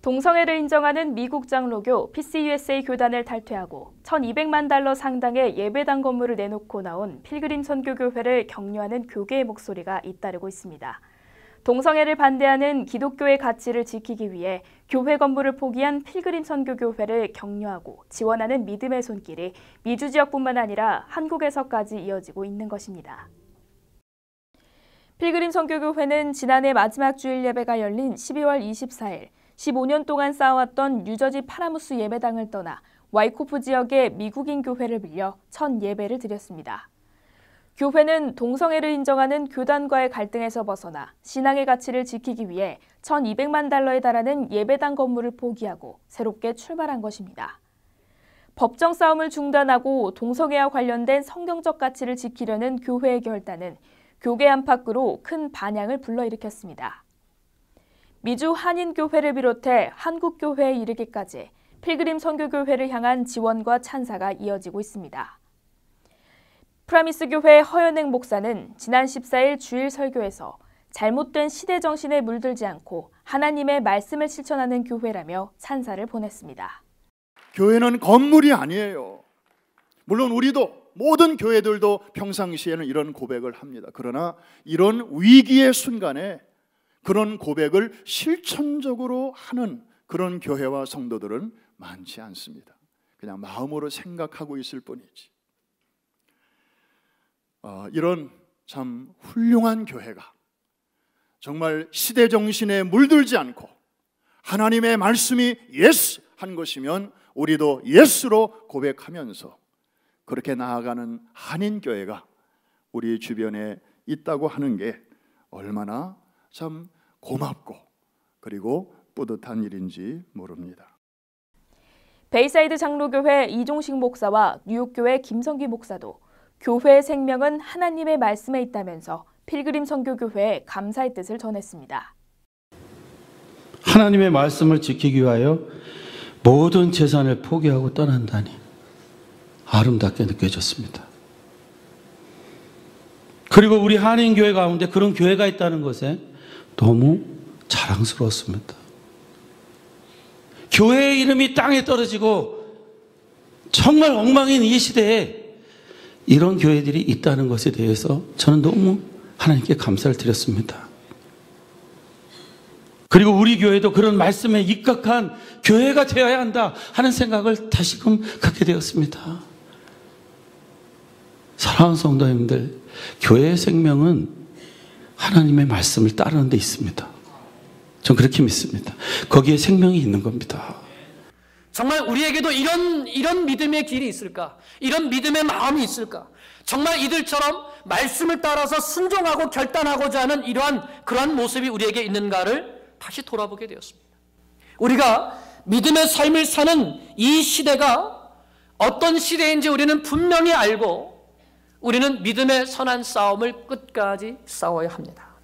동성애를 인정하는 미국 장로교 PCUSA 교단을 탈퇴하고 1,200만 달러 상당의 예배당 건물을 내놓고 나온 필그림 선교교회를 격려하는 교계의 목소리가 잇따르고 있습니다. 동성애를 반대하는 기독교의 가치를 지키기 위해 교회 건물을 포기한 필그림 선교교회를 격려하고 지원하는 믿음의 손길이 미주 지역뿐만 아니라 한국에서까지 이어지고 있는 것입니다. 필그림 선교교회는 지난해 마지막 주일 예배가 열린 12월 24일 15년 동안 쌓아왔던 뉴저지 파라무스 예배당을 떠나 와이코프 지역의 미국인 교회를 빌려 첫 예배를 드렸습니다. 교회는 동성애를 인정하는 교단과의 갈등에서 벗어나 신앙의 가치를 지키기 위해 1,200만 달러에 달하는 예배당 건물을 포기하고 새롭게 출발한 것입니다. 법정 싸움을 중단하고 동성애와 관련된 성경적 가치를 지키려는 교회의 결단은 교계 안팎으로 큰 반향을 불러일으켰습니다. 미주 한인교회를 비롯해 한국교회에 이르기까지 필그림 선교교회를 향한 지원과 찬사가 이어지고 있습니다. 프라미스 교회 허연행 목사는 지난 14일 주일 설교에서 잘못된 시대 정신에 물들지 않고 하나님의 말씀을 실천하는 교회라며 찬사를 보냈습니다. 교회는 건물이 아니에요. 물론 우리도 모든 교회들도 평상시에는 이런 고백을 합니다. 그러나 이런 위기의 순간에 그런 고백을 실천적으로 하는 그런 교회와 성도들은 많지 않습니다. 그냥 마음으로 생각하고 있을 뿐이지. 이런 참 훌륭한 교회가 정말 시대 정신에 물들지 않고 하나님의 말씀이 예스 한 것이면 우리도 예스로 고백하면서 그렇게 나아가는 한인교회가 우리 주변에 있다고 하는 게 얼마나 참 고맙고 그리고 뿌듯한 일인지 모릅니다. 베이사이드 장로교회 이종식 목사와 뉴욕교회 김성기 목사도 교회의 생명은 하나님의 말씀에 있다면서 필그림 선교교회에 감사의 뜻을 전했습니다. 하나님의 말씀을 지키기 위하여 모든 재산을 포기하고 떠난다니 아름답게 느껴졌습니다. 그리고 우리 한인교회 가운데 그런 교회가 있다는 것에 너무 자랑스러웠습니다. 교회의 이름이 땅에 떨어지고 정말 엉망인 이 시대에 이런 교회들이 있다는 것에 대해서 저는 너무 하나님께 감사를 드렸습니다. 그리고 우리 교회도 그런 말씀에 입각한 교회가 되어야 한다 하는 생각을 다시금 갖게 되었습니다. 사랑하는 성도님들, 교회의 생명은 하나님의 말씀을 따르는 데 있습니다. 전 그렇게 믿습니다. 거기에 생명이 있는 겁니다. 정말 우리에게도 이런 믿음의 길이 있을까? 이런 믿음의 마음이 있을까? 정말 이들처럼 말씀을 따라서 순종하고 결단하고자 하는 그러한 모습이 우리에게 있는가를 다시 돌아보게 되었습니다. 우리가 믿음의 삶을 사는 이 시대가 어떤 시대인지 우리는 분명히 알고 우리는 믿음의 선한 싸움을 끝까지 싸워야 합니다.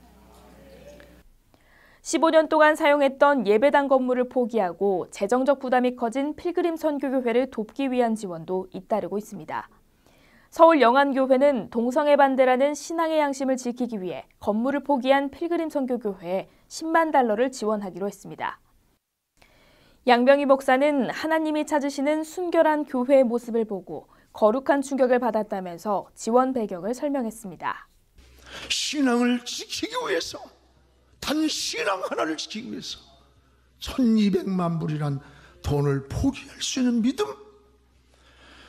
15년 동안 사용했던 예배당 건물을 포기하고 재정적 부담이 커진 필그림 선교교회를 돕기 위한 지원도 잇따르고 있습니다. 서울 영안교회는 동성애 반대라는 신앙의 양심을 지키기 위해 건물을 포기한 필그림 선교교회에 10만 달러를 지원하기로 했습니다. 양병희 목사는 하나님이 찾으시는 순결한 교회의 모습을 보고 거룩한 충격을 받았다면서 지원 배경을 설명했습니다. 신앙을 지키기 위해서, 단 신앙 하나를 지키기 위해서 1,200만 불이란 돈을 포기할 수 있는 믿음,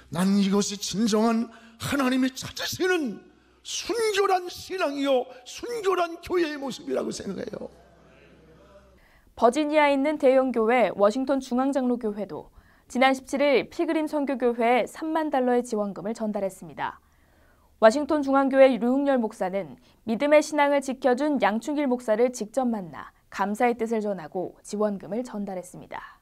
난 이것이 진정한 하나님이 찾으시는 순결한 신앙이요 순결한 교회의 모습이라고 생각해요. 버지니아에 있는 대형교회 워싱턴 중앙장로교회도 지난 17일 필그림 선교교회에 3만 달러의 지원금을 전달했습니다. 워싱턴 중앙교회 류흥열 목사는 믿음의 신앙을 지켜준 양충길 목사를 직접 만나 감사의 뜻을 전하고 지원금을 전달했습니다.